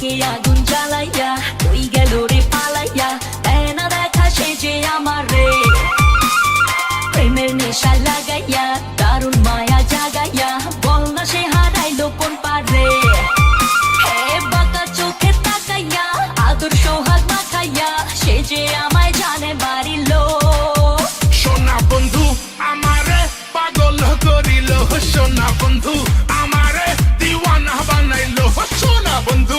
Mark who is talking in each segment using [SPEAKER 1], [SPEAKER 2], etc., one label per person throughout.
[SPEAKER 1] বুকে আগুন জ্বালাইয়া কই গেল রে পালাইয়া দেয় না দেখা সে যে আমার রে প্রেমের নেশা লাগাইয়া দারুণ মায়া জাগাইয়া বল না সে হারাইলো কোন পারে হে বাঁকা চোখে তাকাইয়া আদর সোহাগ মাখাইয়া সে যে আমায় জানে বাড়িলো
[SPEAKER 2] সোনা বন্ধু আমারে পাগল করিল সোনা বন্ধু আমারে দিওয়ানা বানাইলো সোনা বন্ধু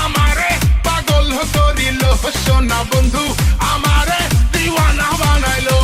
[SPEAKER 2] আমারে পাগল করিল সোনা বন্ধু আমারে দিওয়ানা বানাইলো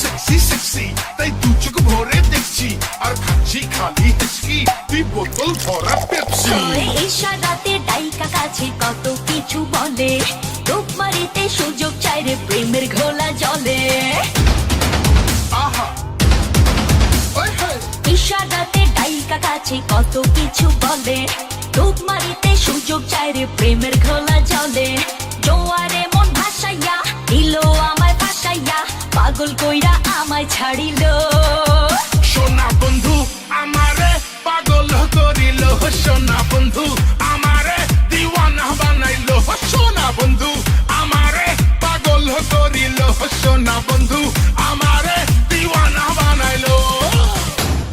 [SPEAKER 2] সেক্সি সেক্সি তাই দু চোখ ভরে দেখছি আর খাচ্ছি খালি হেঁচকি তুই বোতল ভরা পেপসি
[SPEAKER 1] ইশারাতে ডাইকা কাছে কত কিছু বলে রূপ মারিতে সুযোগ চাই রে প্রেমের ঘোলা জলে
[SPEAKER 2] আহা ওই হয়
[SPEAKER 1] ইশারাতে ডাইকা কাছে কত কিছু বলে রূপ মারিতে সুযোগ চাই রে প্রেমের ঘোলা জলে জোয়ারে মন ভাসাইয়া দিল আমায় ফাঁসাইয়া পাগল কইরা আমায় ছাড়িলো
[SPEAKER 2] সোনা বন্ধু আমারে পাগল করিল সোনা বন্ধু আমারে দিওয়ানা বানাইলো সোনা বন্ধু আমারে পাগল করিল সোনা বন্ধু